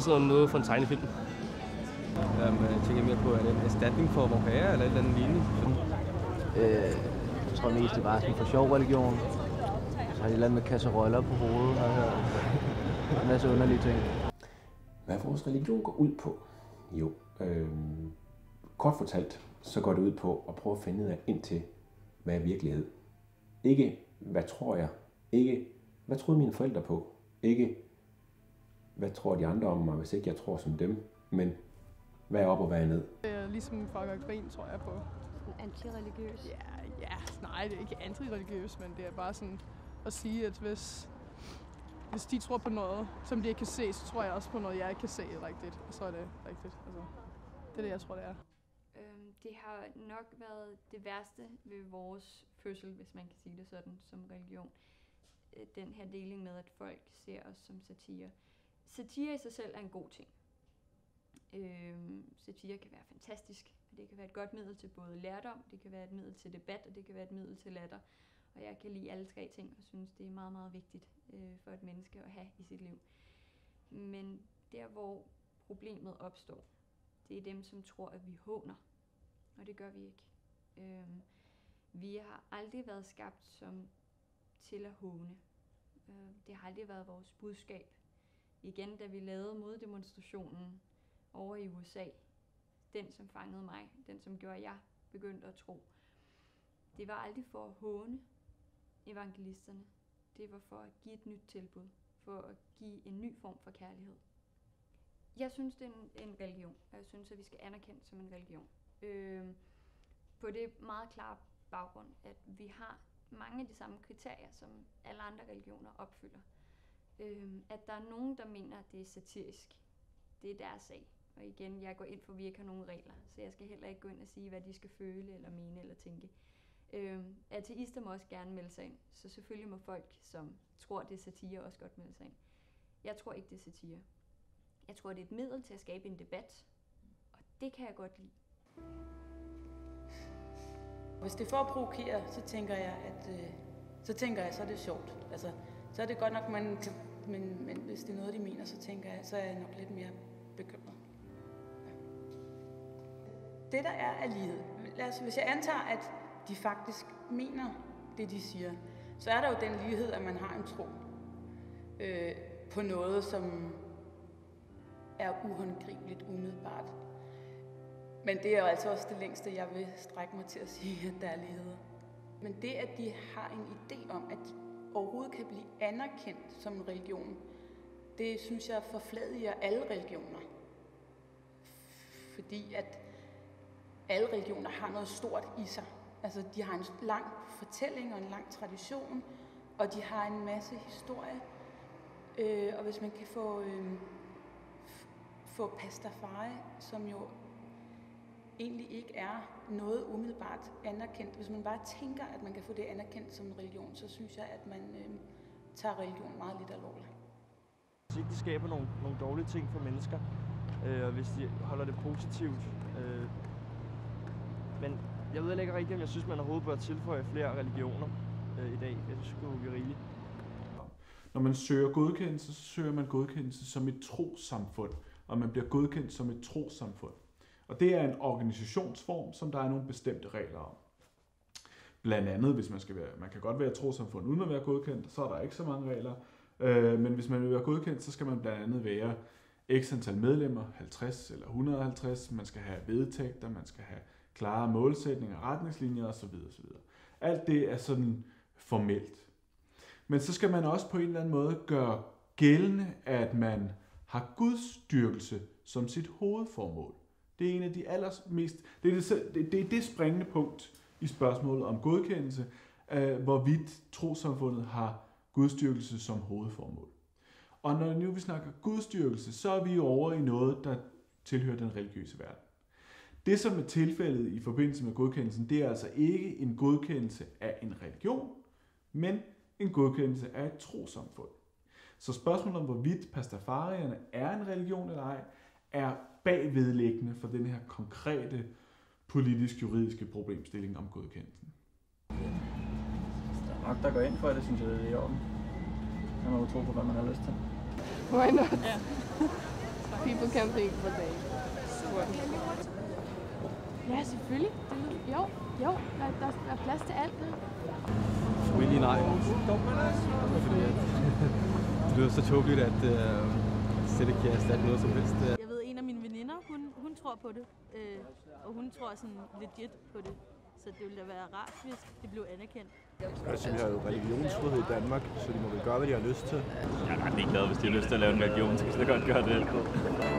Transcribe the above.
sådan noget fra en tegnefilm. Jeg tænker mere på, er det en erstatning for vor herre, eller et eller andet lignende? Jeg tror mest, det var sådan for sjov religion. Så har de lavet med kasseroller på hovedet, har jeg hørt. En masse underlige ting. Hvad vores religion går ud på? Jo, kort fortalt, så går det ud på at prøve at finde ud af indtil, hvad er virkelighed. Ikke, hvad tror jeg? Ikke, hvad troede mine forældre på? Ikke, hvad tror de andre om mig, hvis ikke jeg tror som dem? Men, hvad er op og hvad er ned? Ligesom fuck og grin, tror jeg på. Antireligiøs? Ja, nej, det er ikke antireligiøs, men det er bare sådan at sige, at hvis de tror på noget, som de ikke kan se, så tror jeg også på noget, jeg ikke kan se rigtigt. Og så er det rigtigt. Altså, det er det, jeg tror, det er. Det har nok været det værste ved vores fødsel, hvis man kan sige det sådan, som religion. Den her deling med, at folk ser os som satire. Satire i sig selv er en god ting. Satire kan være fantastisk. Det kan være et godt middel til både lærdom, det kan være et middel til debat, og det kan være et middel til latter. Og jeg kan lide alle tre ting, og synes, det er meget, meget vigtigt for et menneske at have i sit liv. Men der, hvor problemet opstår, det er dem, som tror, at vi håner. Og det gør vi ikke. Vi har aldrig været skabt som til at håne. Det har aldrig været vores budskab. Igen, da vi lavede moddemonstrationen over i USA, den som fangede mig, den som gjorde, at jeg begyndte at tro. Det var aldrig for at håne evangelisterne. Det var for at give et nyt tilbud. For at give en ny form for kærlighed. Jeg synes, det er en religion, og jeg synes, at vi skal anerkende som en religion. På det meget klare baggrund, at vi har mange af de samme kriterier, som alle andre religioner opfylder. At der er nogen, der mener, at det er satirisk. Det er deres sag. Og igen, jeg går ind for, at vi ikke har nogen regler, så jeg skal heller ikke gå ind og sige, hvad de skal føle, eller mene, eller tænke. Ateister må også gerne melde sig ind, så selvfølgelig må folk, som tror, det er satire, også godt melde sig ind. Jeg tror ikke, det er satire. Jeg tror, det er et middel til at skabe en debat, og det kan jeg godt lide. Hvis det er for at provokere, så tænker jeg, så er det sjovt. Altså, så er det godt nok, men hvis det er noget, de mener, så tænker jeg, så er jeg nok lidt mere bekymret. Ja. Det, der er lighed. Hvis jeg antager, at de faktisk mener det, de siger, så er der jo den lighed, at man har en tro på noget, som er uhåndgribeligt umiddelbart. Men det er jo altså også det længste, jeg vil strække mig til at sige, at der er ligheder. Men det, at de har en idé om, at de overhovedet kan blive anerkendt som en religion, det synes jeg forfladiger alle religioner. Fordi at alle religioner har noget stort i sig. Altså, de har en lang fortælling og en lang tradition, og de har en masse historie. Og hvis man kan få Pastafari, som jo egentlig ikke er noget umiddelbart anerkendt. Hvis man bare tænker, at man kan få det anerkendt som en religion, så synes jeg, at man tager religion meget lidt alvorligt. Hvis ikke de skaber nogle dårlige ting for mennesker, og hvis de holder det positivt. Men jeg ved ikke rigtigt, om jeg synes, man overhovedet bør tilføje flere religioner i dag. Jeg synes, det kunne blive rigeligt. Når man søger godkendelse, så søger man godkendelse som et trossamfund, og man bliver godkendt som et trossamfund. Og det er en organisationsform, som der er nogle bestemte regler om. Blandt andet, hvis man kan godt være et trossamfund uden at være godkendt, så er der ikke så mange regler. Men hvis man vil være godkendt, så skal man blandt andet være x antal medlemmer, 50 eller 150. Man skal have vedtægter, man skal have klare målsætninger, retningslinjer osv. osv. Alt det er sådan formelt. Men så skal man også på en eller anden måde gøre gældende, at man har gudsdyrkelse som sit hovedformål. Det er en af de allermest... Det er det springende punkt i spørgsmålet om godkendelse, hvorvidt trossamfundet har gudsdyrkelse som hovedformål. Og når nu vi snakker gudsdyrkelse, så er vi jo over i noget, der tilhører den religiøse verden. Det, som er tilfældet i forbindelse med godkendelsen, det er altså ikke en godkendelse af en religion, men en godkendelse af et trossamfund. Så spørgsmålet om, hvorvidt pastafarierne er en religion eller ej, er bagvedliggende for den her konkrete politisk-juridiske problemstilling om godkendelsen. Der er nok, der går ind for det, synes jeg, det er i orden. Man må jo tro på, hvad man har lyst til. Why not? Ja. på camping på dagen. Ja, selvfølgelig. Jo, der er plads til alt. Formentlig nej. Fordi at, det lyder så tåbeligt, at slet ikke kan erstatte noget som helst. Jeg ved, en af mine veninder, hun tror på det. Og hun tror sådan legit på det. Så det ville da være rart, hvis det blev anerkendt. Altså, vi har jo religionsfrihed i Danmark, så de må vel gøre, hvad de har lyst til. Jeg er ret ligeglad, hvis de har lyst til at lave en religion, så kan de godt gøre det.